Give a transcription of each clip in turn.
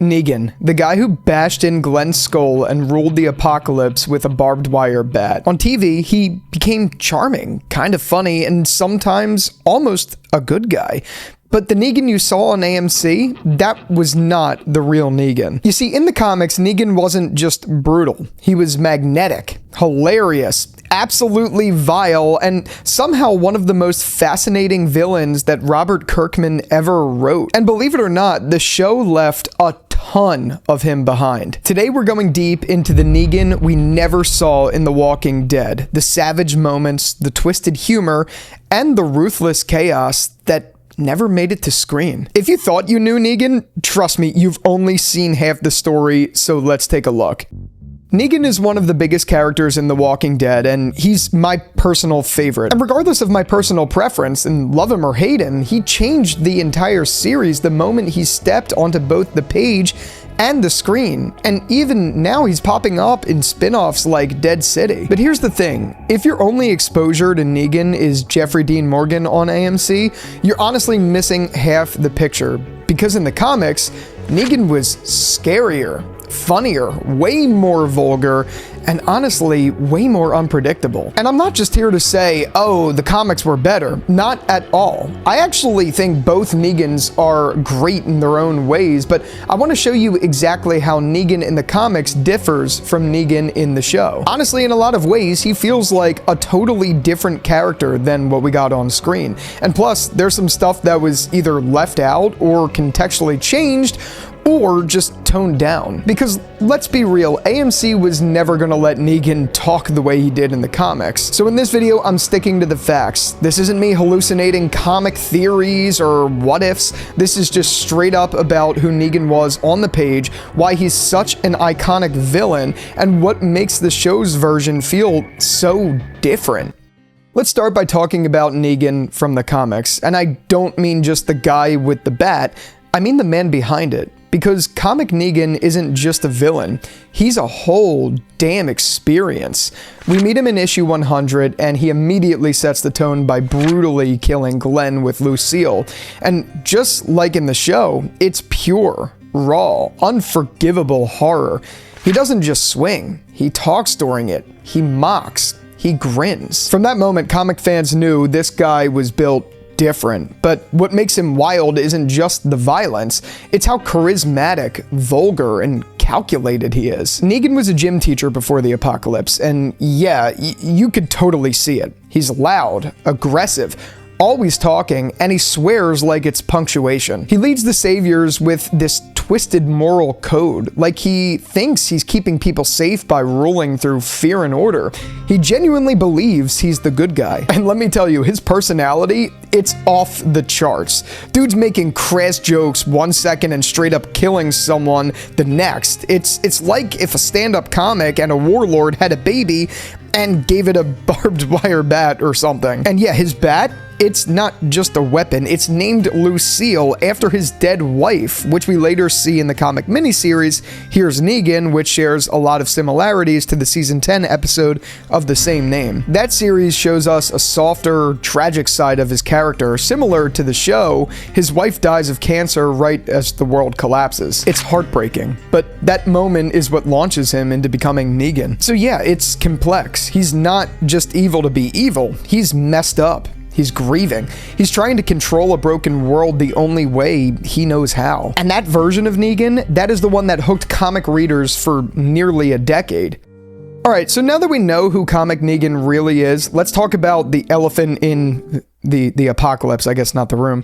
Negan, the guy who bashed in Glenn's skull and ruled the apocalypse with a barbed wire bat. On TV, he became charming, kind of funny, and sometimes almost a good guy. But the Negan you saw on AMC, that was not the real Negan. You see, in the comics, Negan wasn't just brutal. He was magnetic, hilarious, absolutely vile, and somehow one of the most fascinating villains that Robert Kirkman ever wrote. And believe it or not, the show left a ton of him behind. Today we're going deep into the Negan we never saw in The Walking Dead, the savage moments, the twisted humor, and the ruthless chaos that never made it to screen. If you thought you knew Negan, trust me, you've only seen half the story, so let's take a look. Negan is one of the biggest characters in The Walking Dead, and he's my personal favorite. And regardless of my personal preference, and love him or hate him, he changed the entire series the moment he stepped onto both the page and the screen. And even now he's popping up in spin-offs like Dead City. But here's the thing, if your only exposure to Negan is Jeffrey Dean Morgan on AMC, you're honestly missing half the picture. Because in the comics, Negan was scarier, funnier, way more vulgar, and honestly, way more unpredictable. And I'm not just here to say, oh, the comics were better. Not at all. I actually think both Negans are great in their own ways, but I want to show you exactly how Negan in the comics differs from Negan in the show. Honestly, in a lot of ways, he feels like a totally different character than what we got on screen. And plus, there's some stuff that was either left out or contextually changed, or just toned down. Because let's be real, AMC was never gonna let Negan talk the way he did in the comics. So in this video, I'm sticking to the facts. This isn't me hallucinating comic theories or what ifs. This is just straight up about who Negan was on the page, why he's such an iconic villain, and what makes the show's version feel so different. Let's start by talking about Negan from the comics. And I don't mean just the guy with the bat, I mean the man behind it. Because comic Negan isn't just a villain, he's a whole damn experience. We meet him in issue 100, and he immediately sets the tone by brutally killing Glenn with Lucille. And just like in the show, it's pure, raw, unforgivable horror. He doesn't just swing, he talks during it, he mocks, he grins. From that moment, comic fans knew this guy was built different. But what makes him wild isn't just the violence, it's how charismatic, vulgar, and calculated he is. Negan was a gym teacher before the apocalypse, and yeah, you could totally see it. He's loud, aggressive, always talking, and he swears like it's punctuation. He leads the Saviors with this twisted moral code, like he thinks he's keeping people safe by ruling through fear and order. He genuinely believes he's the good guy. And let me tell you, his personality, it's off the charts. Dude's making crass jokes 1 second and straight up killing someone the next. It's like if a stand-up comic and a warlord had a baby and gave it a barbed wire bat or something. And yeah, his bat, it's not just a weapon, it's named Lucille after his dead wife, which we later see in the comic miniseries Here's Negan, which shares a lot of similarities to the season 10 episode of the same name. That series shows us a softer, tragic side of his character. Similar to the show, his wife dies of cancer right as the world collapses. It's heartbreaking, but that moment is what launches him into becoming Negan. So yeah, it's complex. He's not just evil to be evil, he's messed up. He's grieving. He's trying to control a broken world the only way he knows how. And that version of Negan, that is the one that hooked comic readers for nearly a decade. Alright, so now that we know who comic Negan really is, let's talk about the elephant in the apocalypse, I guess not the room.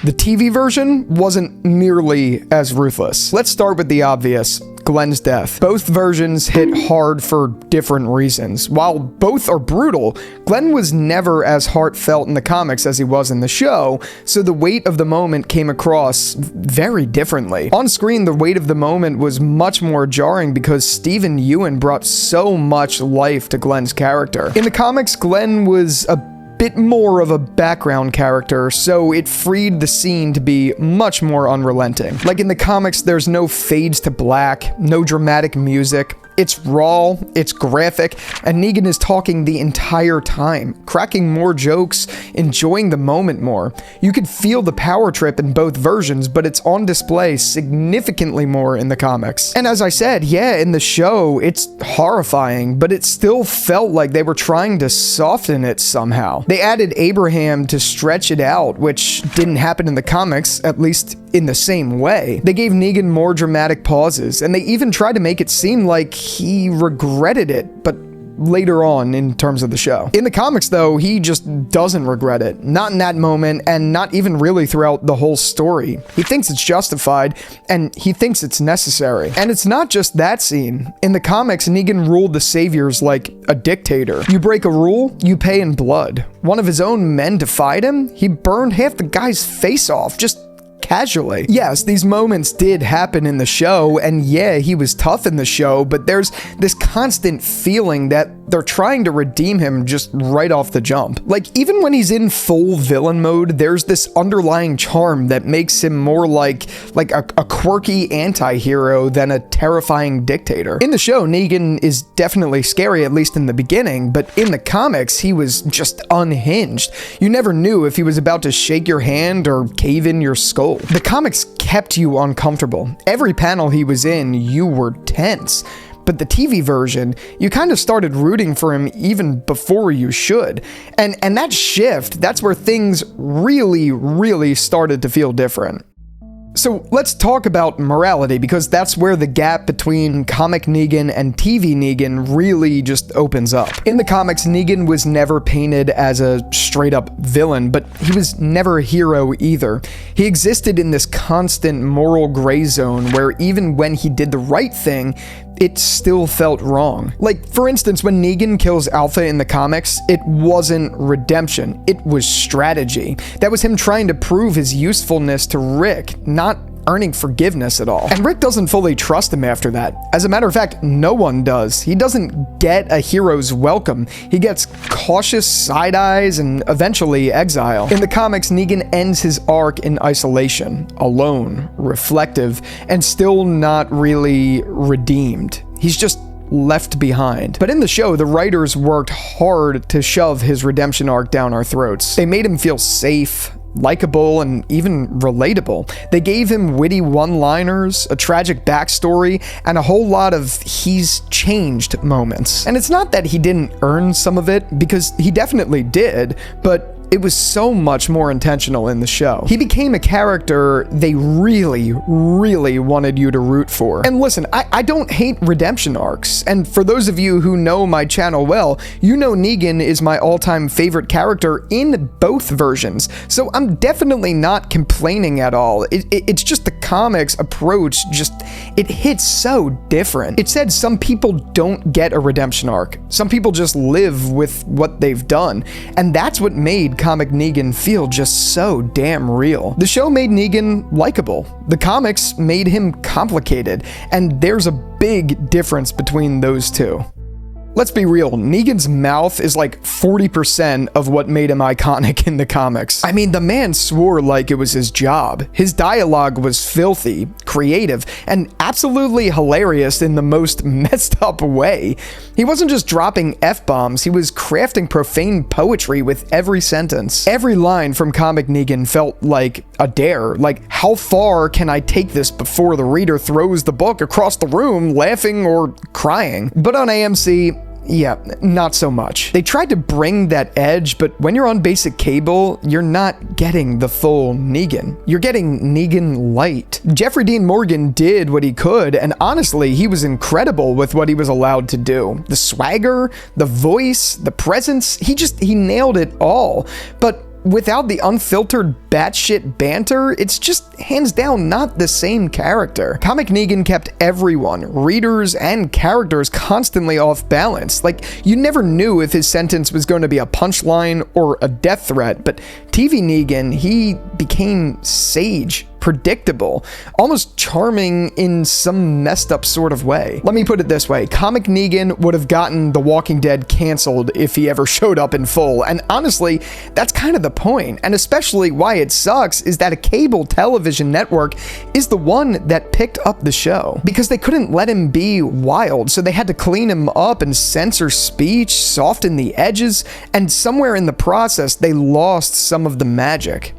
The TV version wasn't nearly as ruthless. Let's start with the obvious. Glenn's death. Both versions hit hard for different reasons. While both are brutal, Glenn was never as heartfelt in the comics as he was in the show, so the weight of the moment came across very differently. On screen, the weight of the moment was much more jarring because Stephen Ewan brought so much life to Glenn's character. In the comics, Glenn was a bit more of a background character, so it freed the scene to be much more unrelenting. Like in the comics, there's no fades to black, no dramatic music. It's raw, it's graphic, and Negan is talking the entire time, cracking more jokes, enjoying the moment more. You could feel the power trip in both versions, but it's on display significantly more in the comics. And as I said, yeah, in the show, it's horrifying, but it still felt like they were trying to soften it somehow. They added Abraham to stretch it out, which didn't happen in the comics, at least in the same way. They gave Negan more dramatic pauses, and they even tried to make it seem like he regretted it, but later on in terms of the show. In the comics, though, he just doesn't regret it. Not in that moment, and not even really throughout the whole story. He thinks it's justified, and he thinks it's necessary. And it's not just that scene. In the comics, Negan ruled the saviors like a dictator. You break a rule, you pay in blood. One of his own men defied him, he burned half the guy's face off, just casually. Yes, these moments did happen in the show, and yeah, he was tough in the show, but there's this constant feeling that they're trying to redeem him just right off the jump. Like, even when he's in full villain mode, there's this underlying charm that makes him more like a quirky anti-hero than a terrifying dictator. In the show, Negan is definitely scary, at least in the beginning, but in the comics, he was just unhinged. You never knew if he was about to shake your hand or cave in your skull. The comics kept you uncomfortable. Every panel he was in, you were tense. But the TV version, you kind of started rooting for him even before you should. And that shift, that's where things really started to feel different. So let's talk about morality, because that's where the gap between comic Negan and TV Negan really just opens up. In the comics, Negan was never painted as a straight-up villain, but he was never a hero either. He existed in this constant moral gray zone where even when he did the right thing, it still felt wrong. Like, for instance, when Negan kills Alpha in the comics, it wasn't redemption, it was strategy. That was him trying to prove his usefulness to Rick, not earning forgiveness at all. And Rick doesn't fully trust him after that. As a matter of fact, no one does. He doesn't get a hero's welcome. He gets cautious side eyes and eventually exile. In the comics, Negan ends his arc in isolation, alone, reflective, and still not really redeemed. He's just left behind. But in the show, the writers worked hard to shove his redemption arc down our throats. They made him feel safe, likable, and even relatable. They gave him witty one-liners, a tragic backstory, and a whole lot of he's changed moments. And it's not that he didn't earn some of it, because he definitely did, but it was so much more intentional in the show. He became a character they really wanted you to root for. And listen, I don't hate redemption arcs, and for those of you who know my channel well, you know Negan is my all-time favorite character in both versions, so I'm definitely not complaining at all. It's just the comics approach, it hits so different. It said some people don't get a redemption arc. Some people just live with what they've done, and that's what made comic Negan feel just so damn real. The show made Negan likable. The comics made him complicated, and there's a big difference between those two. Let's be real, Negan's mouth is like 40% of what made him iconic in the comics. I mean, the man swore like it was his job. His dialogue was filthy, creative, and absolutely hilarious in the most messed up way. He wasn't just dropping F-bombs, he was crafting profane poetry with every sentence. Every line from comic Negan felt like a dare, like how far can I take this before the reader throws the book across the room laughing or crying. But on AMC, yeah, not so much. They tried to bring that edge, but when you're on basic cable, you're not getting the full Negan. You're getting Negan light. Jeffrey Dean Morgan did what he could, and honestly, he was incredible with what he was allowed to do. The swagger, the voice, the presence, he nailed it all. But without the unfiltered batshit banter, it's just hands down not the same character. Comic Negan kept everyone, readers and characters, constantly off balance. Like, you never knew if his sentence was going to be a punchline or a death threat, but TV Negan, he became sage, predictable, almost charming in some messed up sort of way. Let me put it this way, comic Negan would have gotten The Walking Dead canceled if he ever showed up in full, and honestly, that's kind of the point, and especially why it sucks is that a cable television network is the one that picked up the show, because they couldn't let him be wild, so they had to clean him up and censor speech, soften the edges, and somewhere in the process, they lost some of the magic.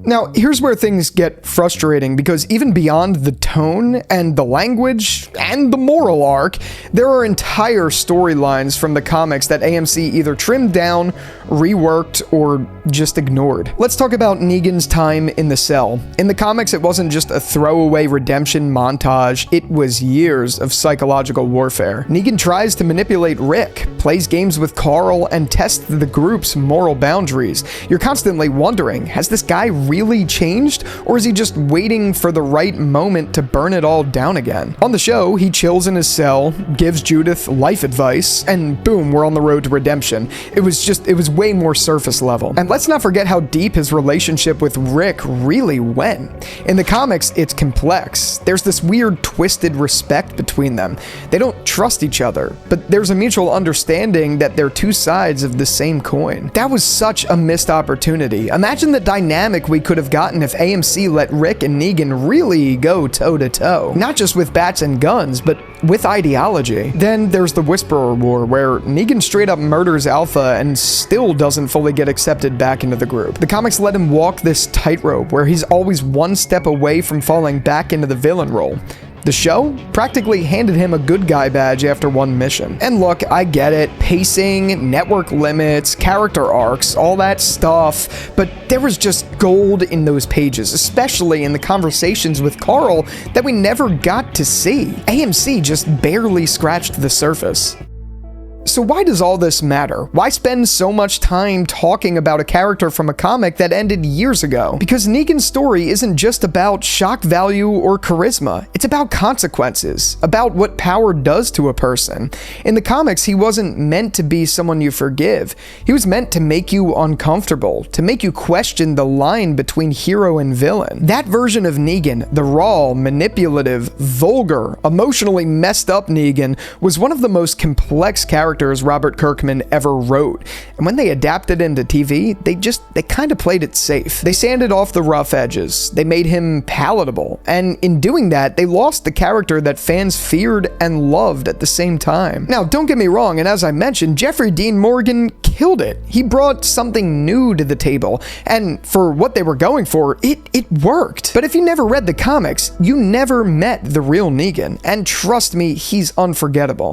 Now, here's where things get frustrating, because even beyond the tone and the language and the moral arc, there are entire storylines from the comics that AMC either trimmed down, reworked, or just ignored. Let's talk about Negan's time in the cell. In the comics, it wasn't just a throwaway redemption montage, it was years of psychological warfare. Negan tries to manipulate Rick, plays games with Carl, and tests the group's moral boundaries. You're constantly wondering, has this guy really changed, or is he just waiting for the right moment to burn it all down again? On the show, he chills in his cell, gives Judith life advice, and boom, we're on the road to redemption. It was way more surface level. And let's not forget how deep his relationship with Rick really went. In the comics, it's complex. There's this weird, twisted respect between them. They don't trust each other, but there's a mutual understanding that they're two sides of the same coin. That was such a missed opportunity. Imagine the dynamic we could have gotten if AMC let Rick and Negan really go toe-to-toe. Not just with bats and guns, but with ideology. Then there's the Whisperer War, where Negan straight up murders Alpha and still doesn't fully get accepted back into the group. The comics let him walk this tightrope where he's always one step away from falling back into the villain role. The show practically handed him a good guy badge after one mission. And look, I get it, pacing, network limits, character arcs, all that stuff, but there was just gold in those pages, especially in the conversations with Carl that we never got to see. AMC just barely scratched the surface. So why does all this matter? Why spend so much time talking about a character from a comic that ended years ago? Because Negan's story isn't just about shock value or charisma. It's about consequences, about what power does to a person. In the comics, he wasn't meant to be someone you forgive. He was meant to make you uncomfortable, to make you question the line between hero and villain. That version of Negan, the raw, manipulative, vulgar, emotionally messed up Negan, was one of the most complex characters Robert Kirkman ever wrote. And when they adapted into TV, they kind of played it safe. They sanded off the rough edges. They made him palatable. And in doing that, they lost the character that fans feared and loved at the same time. Now, don't get me wrong, and as I mentioned, Jeffrey Dean Morgan killed it. He brought something new to the table, and for what they were going for, it worked. But if you never read the comics, you never met the real Negan, and trust me, he's unforgettable.